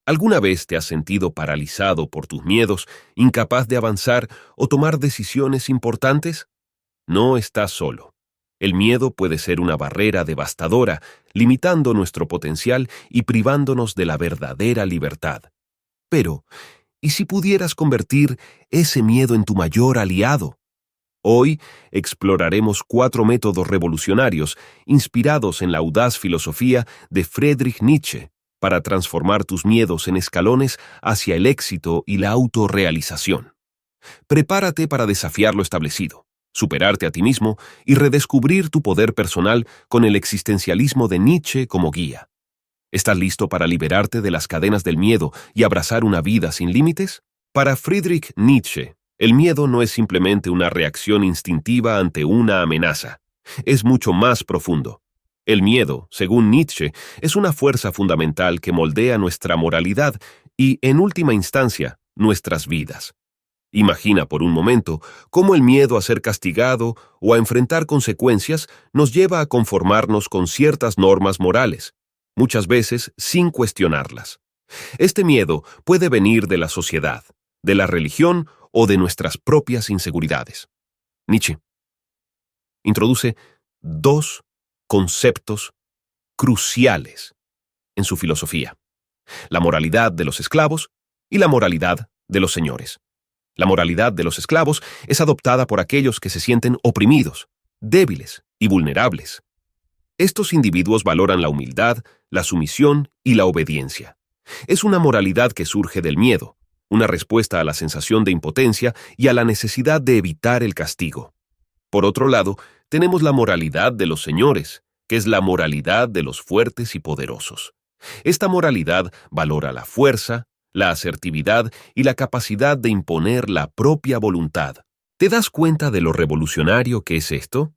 ¿Alguna vez te has sentido paralizado por tus miedos, incapaz de avanzar o tomar decisiones importantes? No estás solo. El miedo puede ser una barrera devastadora, limitando nuestro potencial y privándonos de la verdadera libertad. Pero, ¿y si pudieras convertir ese miedo en tu mayor aliado? Hoy exploraremos 4 métodos revolucionarios inspirados en la audaz filosofía de Friedrich Nietzsche para transformar tus miedos en escalones hacia el éxito y la autorrealización. Prepárate para desafiar lo establecido, superarte a ti mismo y redescubrir tu poder personal con el existencialismo de Nietzsche como guía. ¿Estás listo para liberarte de las cadenas del miedo y abrazar una vida sin límites? Para Friedrich Nietzsche, el miedo no es simplemente una reacción instintiva ante una amenaza. Es mucho más profundo. El miedo, según Nietzsche, es una fuerza fundamental que moldea nuestra moralidad y, en última instancia, nuestras vidas. Imagina por un momento cómo el miedo a ser castigado o a enfrentar consecuencias nos lleva a conformarnos con ciertas normas morales, muchas veces sin cuestionarlas. Este miedo puede venir de la sociedad, de la religión o de nuestras propias inseguridades. Nietzsche introduce 2 conceptos cruciales en su filosofía: la moralidad de los esclavos y la moralidad de los señores. La moralidad de los esclavos es adoptada por aquellos que se sienten oprimidos, débiles y vulnerables. Estos individuos valoran la humildad, la sumisión y la obediencia. Es una moralidad que surge del miedo, una respuesta a la sensación de impotencia y a la necesidad de evitar el castigo. Por otro lado, tenemos la moralidad de los señores, que es la moralidad de los fuertes y poderosos. Esta moralidad valora la fuerza, la asertividad y la capacidad de imponer la propia voluntad. ¿Te das cuenta de lo revolucionario que es esto?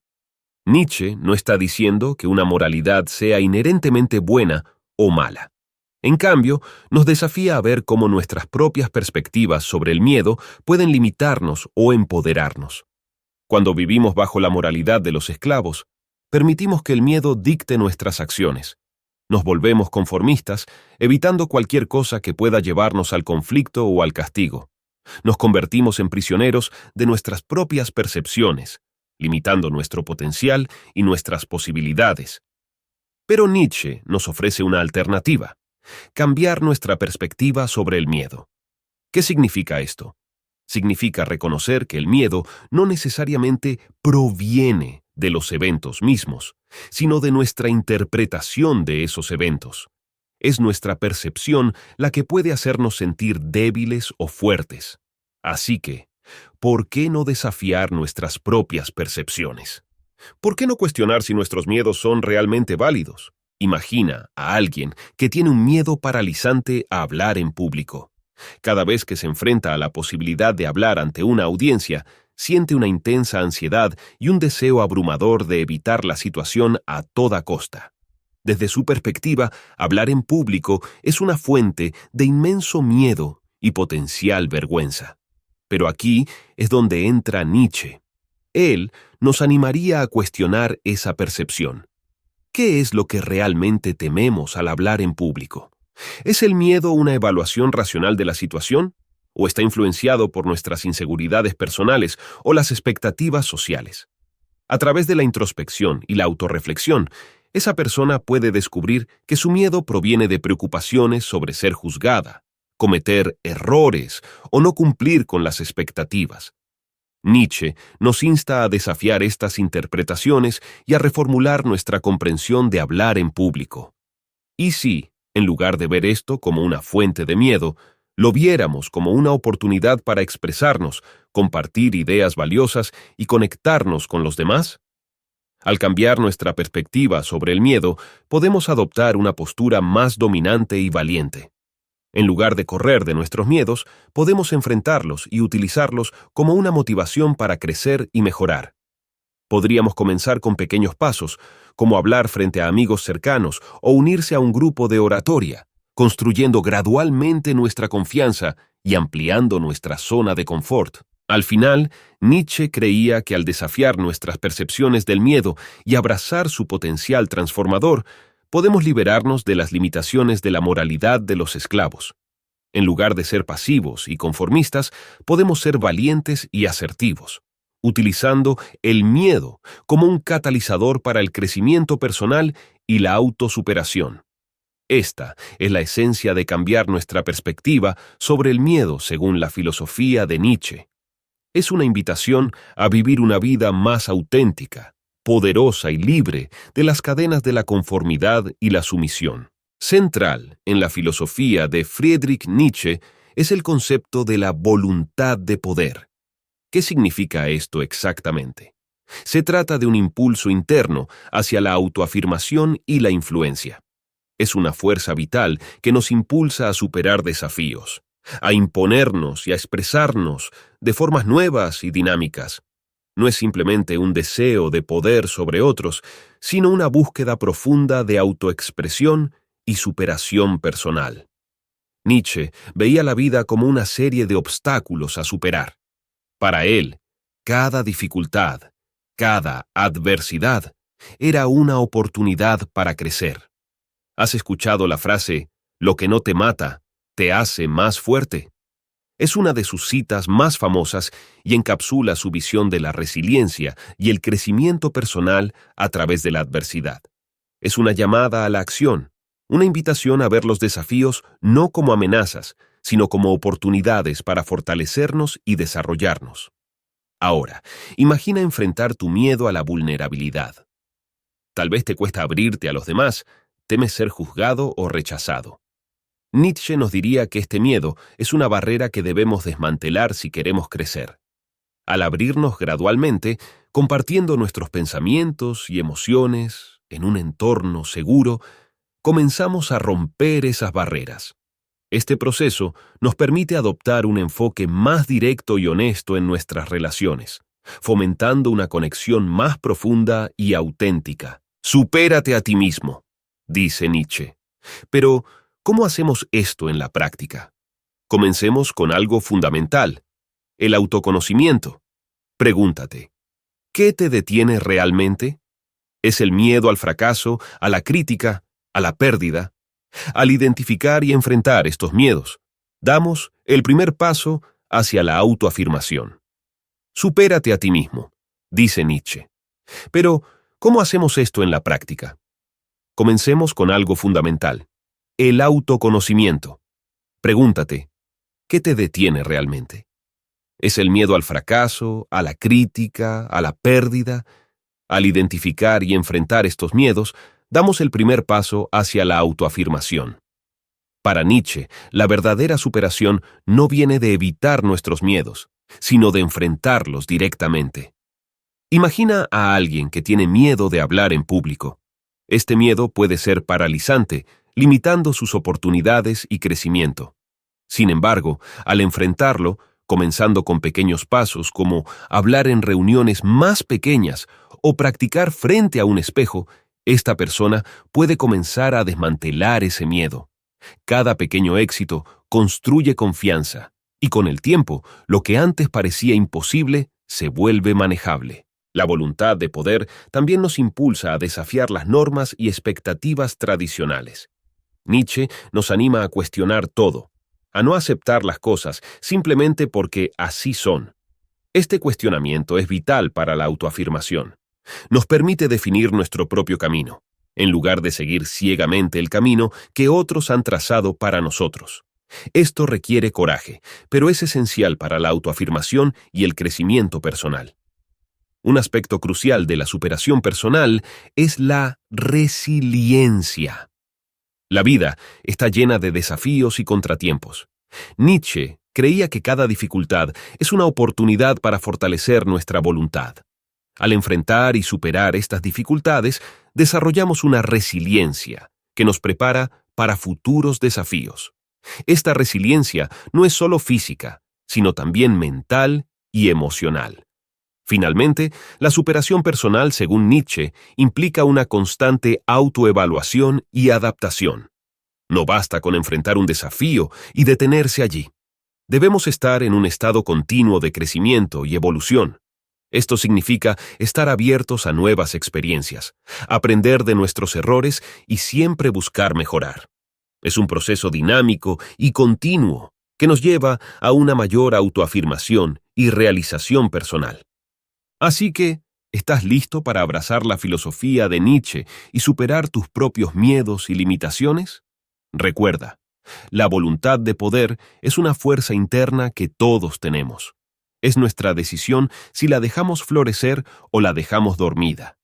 Nietzsche no está diciendo que una moralidad sea inherentemente buena o mala. En cambio, nos desafía a ver cómo nuestras propias perspectivas sobre el miedo pueden limitarnos o empoderarnos. Cuando vivimos bajo la moralidad de los esclavos, permitimos que el miedo dicte nuestras acciones. Nos volvemos conformistas, evitando cualquier cosa que pueda llevarnos al conflicto o al castigo. Nos convertimos en prisioneros de nuestras propias percepciones, limitando nuestro potencial y nuestras posibilidades. Pero Nietzsche nos ofrece una alternativa: cambiar nuestra perspectiva sobre el miedo. ¿Qué significa esto? Significa reconocer que el miedo no necesariamente proviene de los eventos mismos, sino de nuestra interpretación de esos eventos. Es nuestra percepción la que puede hacernos sentir débiles o fuertes. Así que, ¿por qué no desafiar nuestras propias percepciones? ¿Por qué no cuestionar si nuestros miedos son realmente válidos? Imagina a alguien que tiene un miedo paralizante a hablar en público. Cada vez que se enfrenta a la posibilidad de hablar ante una audiencia, siente una intensa ansiedad y un deseo abrumador de evitar la situación a toda costa. Desde su perspectiva, hablar en público es una fuente de inmenso miedo y potencial vergüenza. Pero aquí es donde entra Nietzsche. Él nos animaría a cuestionar esa percepción. ¿Qué es lo que realmente tememos al hablar en público? ¿Es el miedo una evaluación racional de la situación? ¿O está influenciado por nuestras inseguridades personales o las expectativas sociales? A través de la introspección y la autorreflexión, esa persona puede descubrir que su miedo proviene de preocupaciones sobre ser juzgada, cometer errores o no cumplir con las expectativas. Nietzsche nos insta a desafiar estas interpretaciones y a reformular nuestra comprensión de hablar en público. ¿Y si, en lugar de ver esto como una fuente de miedo, lo viéramos como una oportunidad para expresarnos, compartir ideas valiosas y conectarnos con los demás? Al cambiar nuestra perspectiva sobre el miedo, podemos adoptar una postura más dominante y valiente. En lugar de correr de nuestros miedos, podemos enfrentarlos y utilizarlos como una motivación para crecer y mejorar. Podríamos comenzar con pequeños pasos, como hablar frente a amigos cercanos o unirse a un grupo de oratoria, construyendo gradualmente nuestra confianza y ampliando nuestra zona de confort. Al final, Nietzsche creía que al desafiar nuestras percepciones del miedo y abrazar su potencial transformador, podemos liberarnos de las limitaciones de la moralidad de los esclavos. En lugar de ser pasivos y conformistas, podemos ser valientes y asertivos, utilizando el miedo como un catalizador para el crecimiento personal y la autosuperación. Esta es la esencia de cambiar nuestra perspectiva sobre el miedo según la filosofía de Nietzsche. Es una invitación a vivir una vida más auténtica, poderosa y libre de las cadenas de la conformidad y la sumisión. Central en la filosofía de Friedrich Nietzsche es el concepto de la voluntad de poder. ¿Qué significa esto exactamente? Se trata de un impulso interno hacia la autoafirmación y la influencia. Es una fuerza vital que nos impulsa a superar desafíos, a imponernos y a expresarnos de formas nuevas y dinámicas. No es simplemente un deseo de poder sobre otros, sino una búsqueda profunda de autoexpresión y superación personal. Nietzsche veía la vida como una serie de obstáculos a superar. Para él, cada dificultad, cada adversidad, era una oportunidad para crecer. ¿Has escuchado la frase, "Lo que no te mata, te hace más fuerte"? Es una de sus citas más famosas y encapsula su visión de la resiliencia y el crecimiento personal a través de la adversidad. Es una llamada a la acción, una invitación a ver los desafíos no como amenazas, sino como oportunidades para fortalecernos y desarrollarnos. Ahora, imagina enfrentar tu miedo a la vulnerabilidad. Tal vez te cuesta abrirte a los demás, temes ser juzgado o rechazado. Nietzsche nos diría que este miedo es una barrera que debemos desmantelar si queremos crecer. Al abrirnos gradualmente, compartiendo nuestros pensamientos y emociones en un entorno seguro, comenzamos a romper esas barreras. Este proceso nos permite adoptar un enfoque más directo y honesto en nuestras relaciones, fomentando una conexión más profunda y auténtica. Supérate a ti mismo, dice Nietzsche. Pero, ¿cómo hacemos esto en la práctica? Comencemos con algo fundamental, el autoconocimiento. Pregúntate, ¿qué te detiene realmente? ¿Es el miedo al fracaso, a la crítica, a la pérdida? Al identificar y enfrentar estos miedos, damos el primer paso hacia la autoafirmación. Supérate a ti mismo, dice Nietzsche. Pero, ¿cómo hacemos esto en la práctica? Comencemos con algo fundamental, el autoconocimiento. Pregúntate, ¿qué te detiene realmente? ¿Es el miedo al fracaso, a la crítica, a la pérdida? Al identificar y enfrentar estos miedos, damos el primer paso hacia la autoafirmación. Para Nietzsche, la verdadera superación no viene de evitar nuestros miedos, sino de enfrentarlos directamente. Imagina a alguien que tiene miedo de hablar en público. Este miedo puede ser paralizante, limitando sus oportunidades y crecimiento. Sin embargo, al enfrentarlo, comenzando con pequeños pasos como hablar en reuniones más pequeñas o practicar frente a un espejo, esta persona puede comenzar a desmantelar ese miedo. Cada pequeño éxito construye confianza y con el tiempo, lo que antes parecía imposible se vuelve manejable. La voluntad de poder también nos impulsa a desafiar las normas y expectativas tradicionales. Nietzsche nos anima a cuestionar todo, a no aceptar las cosas simplemente porque así son. Este cuestionamiento es vital para la autoafirmación. Nos permite definir nuestro propio camino, en lugar de seguir ciegamente el camino que otros han trazado para nosotros. Esto requiere coraje, pero es esencial para la autoafirmación y el crecimiento personal. Un aspecto crucial de la superación personal es la resiliencia. La vida está llena de desafíos y contratiempos. Nietzsche creía que cada dificultad es una oportunidad para fortalecer nuestra voluntad. Al enfrentar y superar estas dificultades, desarrollamos una resiliencia que nos prepara para futuros desafíos. Esta resiliencia no es solo física, sino también mental y emocional. Finalmente, la superación personal, según Nietzsche, implica una constante autoevaluación y adaptación. No basta con enfrentar un desafío y detenerse allí. Debemos estar en un estado continuo de crecimiento y evolución. Esto significa estar abiertos a nuevas experiencias, aprender de nuestros errores y siempre buscar mejorar. Es un proceso dinámico y continuo que nos lleva a una mayor autoafirmación y realización personal. Así que, ¿estás listo para abrazar la filosofía de Nietzsche y superar tus propios miedos y limitaciones? Recuerda, la voluntad de poder es una fuerza interna que todos tenemos. Es nuestra decisión si la dejamos florecer o la dejamos dormida.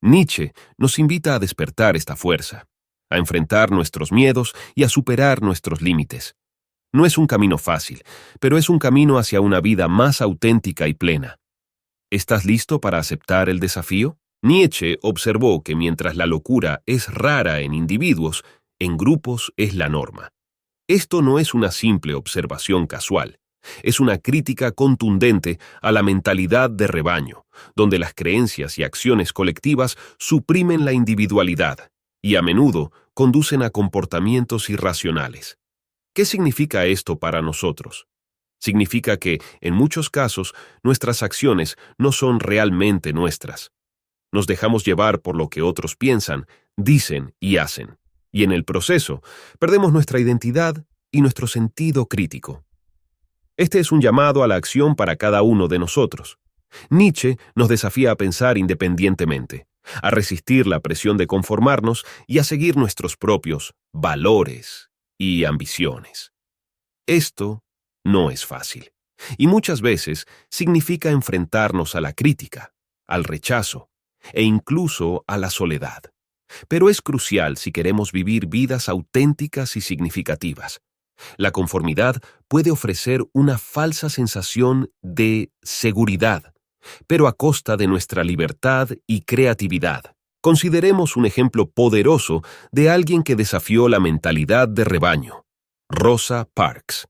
Nietzsche nos invita a despertar esta fuerza, a enfrentar nuestros miedos y a superar nuestros límites. No es un camino fácil, pero es un camino hacia una vida más auténtica y plena. ¿Estás listo para aceptar el desafío? Nietzsche observó que mientras la locura es rara en individuos, en grupos es la norma. Esto no es una simple observación casual, es una crítica contundente a la mentalidad de rebaño, donde las creencias y acciones colectivas suprimen la individualidad y a menudo conducen a comportamientos irracionales. ¿Qué significa esto para nosotros? Significa que, en muchos casos, nuestras acciones no son realmente nuestras. Nos dejamos llevar por lo que otros piensan, dicen y hacen. Y en el proceso, perdemos nuestra identidad y nuestro sentido crítico. Este es un llamado a la acción para cada uno de nosotros. Nietzsche nos desafía a pensar independientemente, a resistir la presión de conformarnos y a seguir nuestros propios valores y ambiciones. Esto no es fácil, y muchas veces significa enfrentarnos a la crítica, al rechazo e incluso a la soledad. Pero es crucial si queremos vivir vidas auténticas y significativas. La conformidad puede ofrecer una falsa sensación de seguridad, pero a costa de nuestra libertad y creatividad. Consideremos un ejemplo poderoso de alguien que desafió la mentalidad de rebaño: Rosa Parks.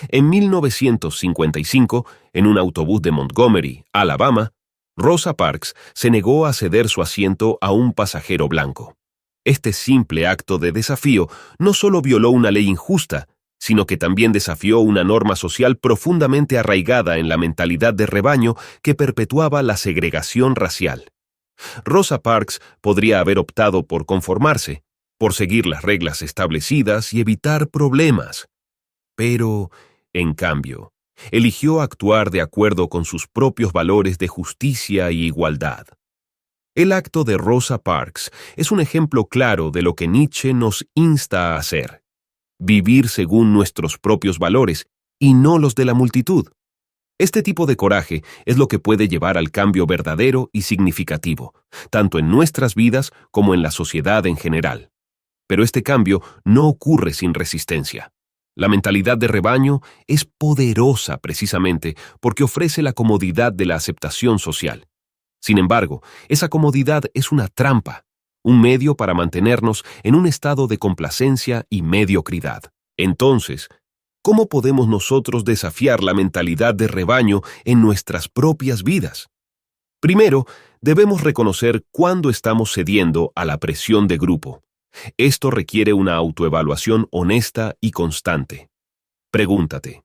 En 1955, en un autobús de Montgomery, Alabama, Rosa Parks se negó a ceder su asiento a un pasajero blanco. Este simple acto de desafío no solo violó una ley injusta, sino que también desafió una norma social profundamente arraigada en la mentalidad de rebaño que perpetuaba la segregación racial. Rosa Parks podría haber optado por conformarse, por seguir las reglas establecidas y evitar problemas. Pero, en cambio, eligió actuar de acuerdo con sus propios valores de justicia y igualdad. El acto de Rosa Parks es un ejemplo claro de lo que Nietzsche nos insta a hacer: vivir según nuestros propios valores y no los de la multitud. Este tipo de coraje es lo que puede llevar al cambio verdadero y significativo, tanto en nuestras vidas como en la sociedad en general. Pero este cambio no ocurre sin resistencia. La mentalidad de rebaño es poderosa precisamente porque ofrece la comodidad de la aceptación social. Sin embargo, esa comodidad es una trampa, un medio para mantenernos en un estado de complacencia y mediocridad. Entonces, ¿cómo podemos nosotros desafiar la mentalidad de rebaño en nuestras propias vidas? Primero, debemos reconocer cuándo estamos cediendo a la presión de grupo. Esto requiere una autoevaluación honesta y constante. Pregúntate: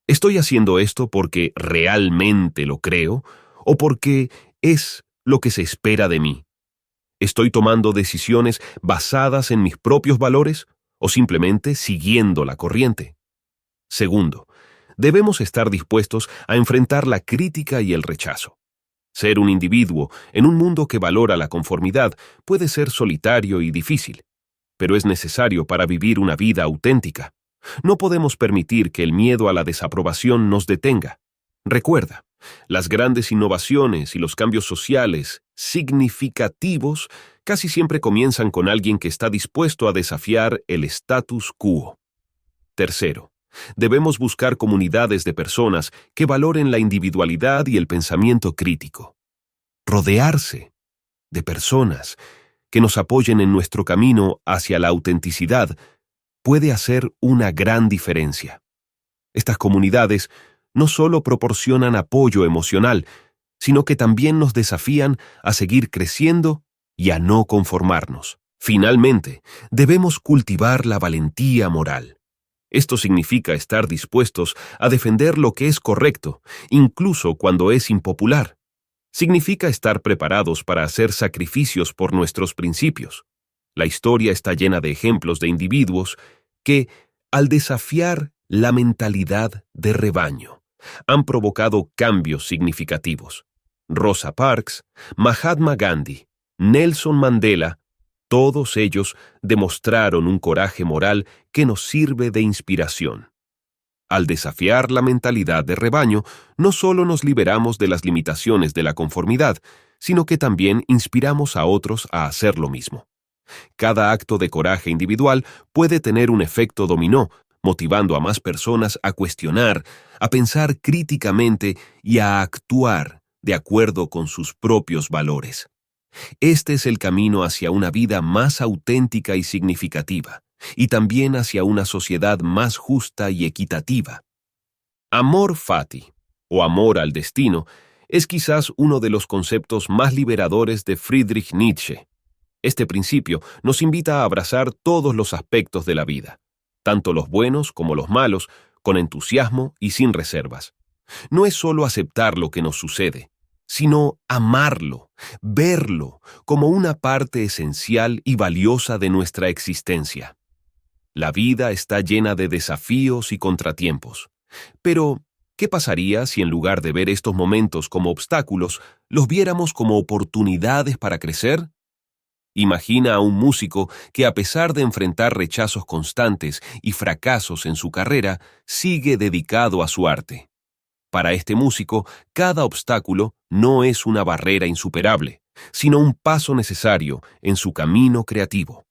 ¿estoy haciendo esto porque realmente lo creo o porque es lo que se espera de mí? ¿Estoy tomando decisiones basadas en mis propios valores o simplemente siguiendo la corriente? Segundo, debemos estar dispuestos a enfrentar la crítica y el rechazo. Ser un individuo en un mundo que valora la conformidad puede ser solitario y difícil, pero es necesario para vivir una vida auténtica. No podemos permitir que el miedo a la desaprobación nos detenga. Recuerda, las grandes innovaciones y los cambios sociales significativos casi siempre comienzan con alguien que está dispuesto a desafiar el status quo. Tercero, debemos buscar comunidades de personas que valoren la individualidad y el pensamiento crítico. Rodearse de personas que nos apoyen en nuestro camino hacia la autenticidad puede hacer una gran diferencia. Estas comunidades no solo proporcionan apoyo emocional, sino que también nos desafían a seguir creciendo y a no conformarnos. Finalmente, debemos cultivar la valentía moral. Esto significa estar dispuestos a defender lo que es correcto, incluso cuando es impopular. Significa estar preparados para hacer sacrificios por nuestros principios. La historia está llena de ejemplos de individuos que, al desafiar la mentalidad de rebaño, han provocado cambios significativos. Rosa Parks, Mahatma Gandhi, Nelson Mandela, todos ellos demostraron un coraje moral que nos sirve de inspiración. Al desafiar la mentalidad de rebaño, no solo nos liberamos de las limitaciones de la conformidad, sino que también inspiramos a otros a hacer lo mismo. Cada acto de coraje individual puede tener un efecto dominó, motivando a más personas a cuestionar, a pensar críticamente y a actuar de acuerdo con sus propios valores. Este es el camino hacia una vida más auténtica y significativa, y también hacia una sociedad más justa y equitativa. Amor fati, o amor al destino, es quizás uno de los conceptos más liberadores de Friedrich Nietzsche. Este principio nos invita a abrazar todos los aspectos de la vida, tanto los buenos como los malos, con entusiasmo y sin reservas. No es solo aceptar lo que nos sucede, sino amarlo, verlo como una parte esencial y valiosa de nuestra existencia. La vida está llena de desafíos y contratiempos. Pero, ¿qué pasaría si en lugar de ver estos momentos como obstáculos, los viéramos como oportunidades para crecer? Imagina a un músico que, a pesar de enfrentar rechazos constantes y fracasos en su carrera, sigue dedicado a su arte. Para este músico, cada obstáculo no es una barrera insuperable, sino un paso necesario en su camino creativo.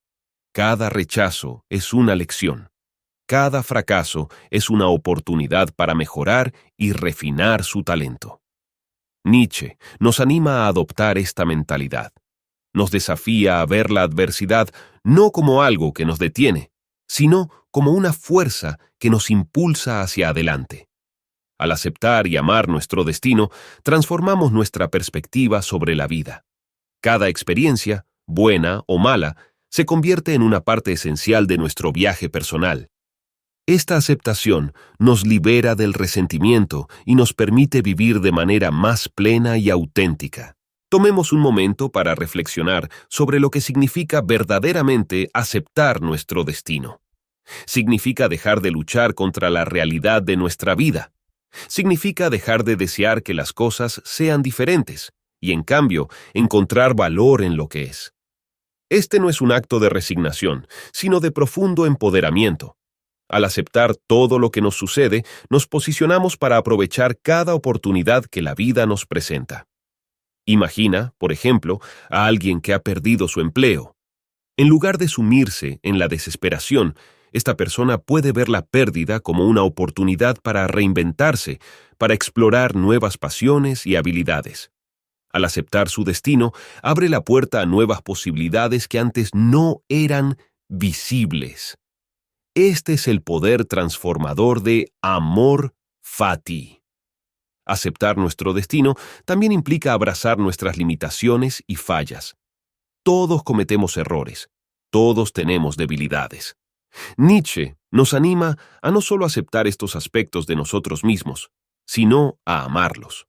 Cada rechazo es una lección. Cada fracaso es una oportunidad para mejorar y refinar su talento. Nietzsche nos anima a adoptar esta mentalidad. Nos desafía a ver la adversidad no como algo que nos detiene, sino como una fuerza que nos impulsa hacia adelante. Al aceptar y amar nuestro destino, transformamos nuestra perspectiva sobre la vida. Cada experiencia, buena o mala, se convierte en una parte esencial de nuestro viaje personal. Esta aceptación nos libera del resentimiento y nos permite vivir de manera más plena y auténtica. Tomemos un momento para reflexionar sobre lo que significa verdaderamente aceptar nuestro destino. Significa dejar de luchar contra la realidad de nuestra vida. Significa dejar de desear que las cosas sean diferentes y, en cambio, encontrar valor en lo que es. Este no es un acto de resignación, sino de profundo empoderamiento. Al aceptar todo lo que nos sucede, nos posicionamos para aprovechar cada oportunidad que la vida nos presenta. Imagina, por ejemplo, a alguien que ha perdido su empleo. En lugar de sumirse en la desesperación, esta persona puede ver la pérdida como una oportunidad para reinventarse, para explorar nuevas pasiones y habilidades. Al aceptar su destino, abre la puerta a nuevas posibilidades que antes no eran visibles. Este es el poder transformador de amor fati. Aceptar nuestro destino también implica abrazar nuestras limitaciones y fallas. Todos cometemos errores, todos tenemos debilidades. Nietzsche nos anima a no solo aceptar estos aspectos de nosotros mismos, sino a amarlos.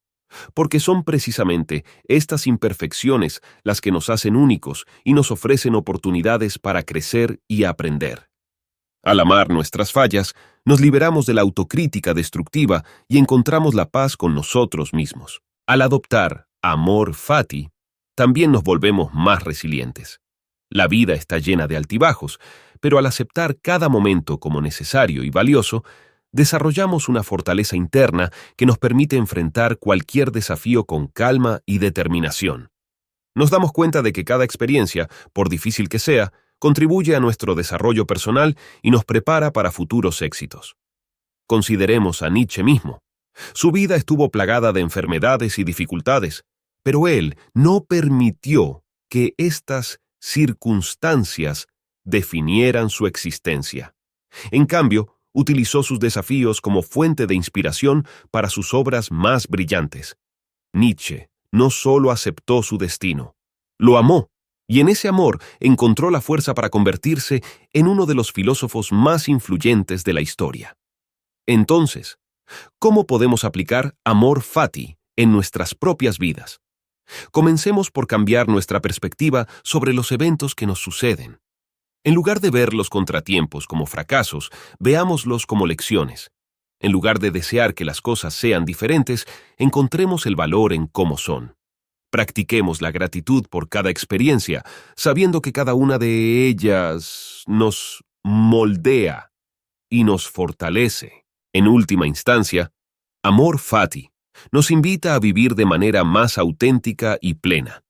Porque son precisamente estas imperfecciones las que nos hacen únicos y nos ofrecen oportunidades para crecer y aprender. Al amar nuestras fallas, nos liberamos de la autocrítica destructiva y encontramos la paz con nosotros mismos. Al adoptar amor fati, también nos volvemos más resilientes. La vida está llena de altibajos, pero al aceptar cada momento como necesario y valioso, desarrollamos una fortaleza interna que nos permite enfrentar cualquier desafío con calma y determinación. Nos damos cuenta de que cada experiencia, por difícil que sea, contribuye a nuestro desarrollo personal y nos prepara para futuros éxitos. Consideremos a Nietzsche mismo. Su vida estuvo plagada de enfermedades y dificultades, pero él no permitió que estas circunstancias definieran su existencia. En cambio, utilizó sus desafíos como fuente de inspiración para sus obras más brillantes. Nietzsche no solo aceptó su destino, lo amó, y en ese amor encontró la fuerza para convertirse en uno de los filósofos más influyentes de la historia. Entonces, ¿cómo podemos aplicar amor fati en nuestras propias vidas? Comencemos por cambiar nuestra perspectiva sobre los eventos que nos suceden. En lugar de ver los contratiempos como fracasos, veámoslos como lecciones. En lugar de desear que las cosas sean diferentes, encontremos el valor en cómo son. Practiquemos la gratitud por cada experiencia, sabiendo que cada una de ellas nos moldea y nos fortalece. En última instancia, Amor Fati nos invita a vivir de manera más auténtica y plena.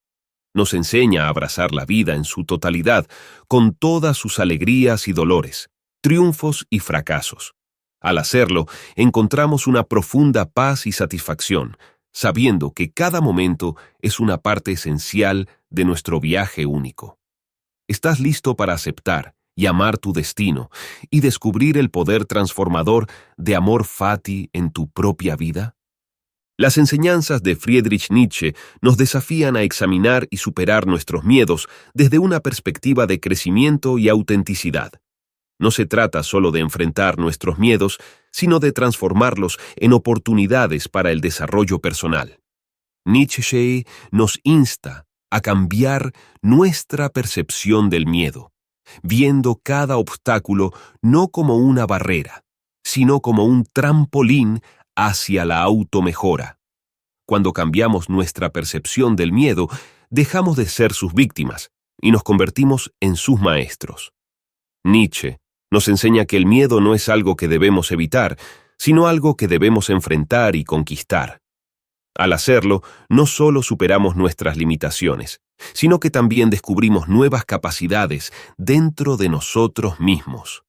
Nos enseña a abrazar la vida en su totalidad, con todas sus alegrías y dolores, triunfos y fracasos. Al hacerlo, encontramos una profunda paz y satisfacción, sabiendo que cada momento es una parte esencial de nuestro viaje único. ¿Estás listo para aceptar y amar tu destino y descubrir el poder transformador de Amor Fati en tu propia vida? Las enseñanzas de Friedrich Nietzsche nos desafían a examinar y superar nuestros miedos desde una perspectiva de crecimiento y autenticidad. No se trata solo de enfrentar nuestros miedos, sino de transformarlos en oportunidades para el desarrollo personal. Nietzsche nos insta a cambiar nuestra percepción del miedo, viendo cada obstáculo no como una barrera, sino como un trampolín hacia la automejora. Cuando cambiamos nuestra percepción del miedo, dejamos de ser sus víctimas y nos convertimos en sus maestros. Nietzsche nos enseña que el miedo no es algo que debemos evitar, sino algo que debemos enfrentar y conquistar. Al hacerlo, no solo superamos nuestras limitaciones, sino que también descubrimos nuevas capacidades dentro de nosotros mismos.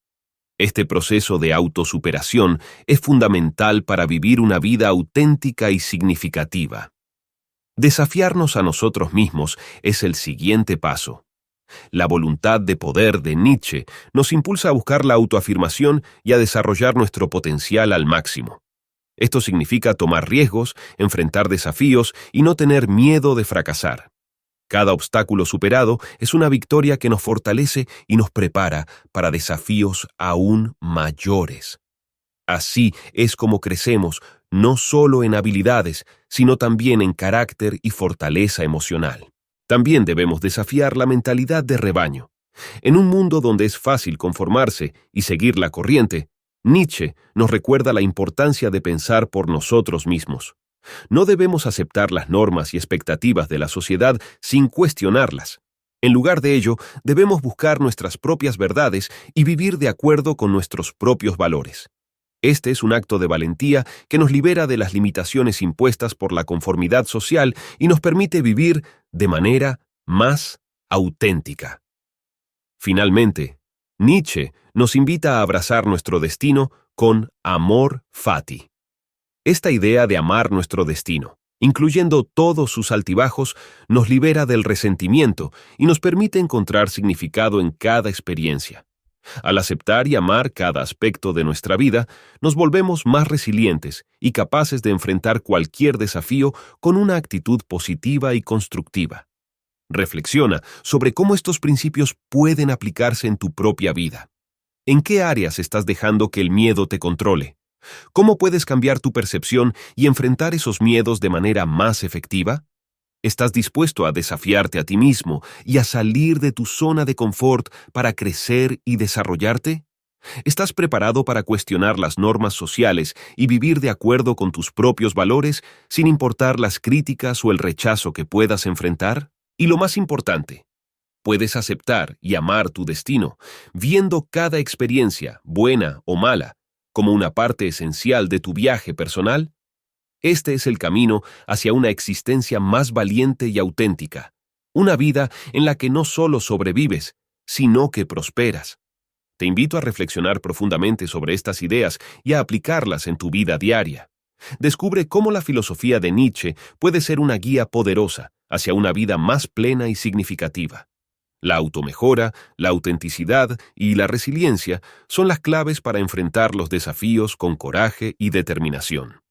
Este proceso de autosuperación es fundamental para vivir una vida auténtica y significativa. Desafiarnos a nosotros mismos es el siguiente paso. La voluntad de poder de Nietzsche nos impulsa a buscar la autoafirmación y a desarrollar nuestro potencial al máximo. Esto significa tomar riesgos, enfrentar desafíos y no tener miedo de fracasar. Cada obstáculo superado es una victoria que nos fortalece y nos prepara para desafíos aún mayores. Así es como crecemos, no solo en habilidades, sino también en carácter y fortaleza emocional. También debemos desafiar la mentalidad de rebaño. En un mundo donde es fácil conformarse y seguir la corriente, Nietzsche nos recuerda la importancia de pensar por nosotros mismos. No debemos aceptar las normas y expectativas de la sociedad sin cuestionarlas. En lugar de ello, debemos buscar nuestras propias verdades y vivir de acuerdo con nuestros propios valores. Este es un acto de valentía que nos libera de las limitaciones impuestas por la conformidad social y nos permite vivir de manera más auténtica. Finalmente, Nietzsche nos invita a abrazar nuestro destino con Amor Fati. Esta idea de amar nuestro destino, incluyendo todos sus altibajos, nos libera del resentimiento y nos permite encontrar significado en cada experiencia. Al aceptar y amar cada aspecto de nuestra vida, nos volvemos más resilientes y capaces de enfrentar cualquier desafío con una actitud positiva y constructiva. Reflexiona sobre cómo estos principios pueden aplicarse en tu propia vida. ¿En qué áreas estás dejando que el miedo te controle? ¿Cómo puedes cambiar tu percepción y enfrentar esos miedos de manera más efectiva? ¿Estás dispuesto a desafiarte a ti mismo y a salir de tu zona de confort para crecer y desarrollarte? ¿Estás preparado para cuestionar las normas sociales y vivir de acuerdo con tus propios valores sin importar las críticas o el rechazo que puedas enfrentar? Y lo más importante, ¿puedes aceptar y amar tu destino, viendo cada experiencia, buena o mala, como una parte esencial de tu viaje personal? Este es el camino hacia una existencia más valiente y auténtica, una vida en la que no solo sobrevives, sino que prosperas. Te invito a reflexionar profundamente sobre estas ideas y a aplicarlas en tu vida diaria. Descubre cómo la filosofía de Nietzsche puede ser una guía poderosa hacia una vida más plena y significativa. La automejora, la autenticidad y la resiliencia son las claves para enfrentar los desafíos con coraje y determinación.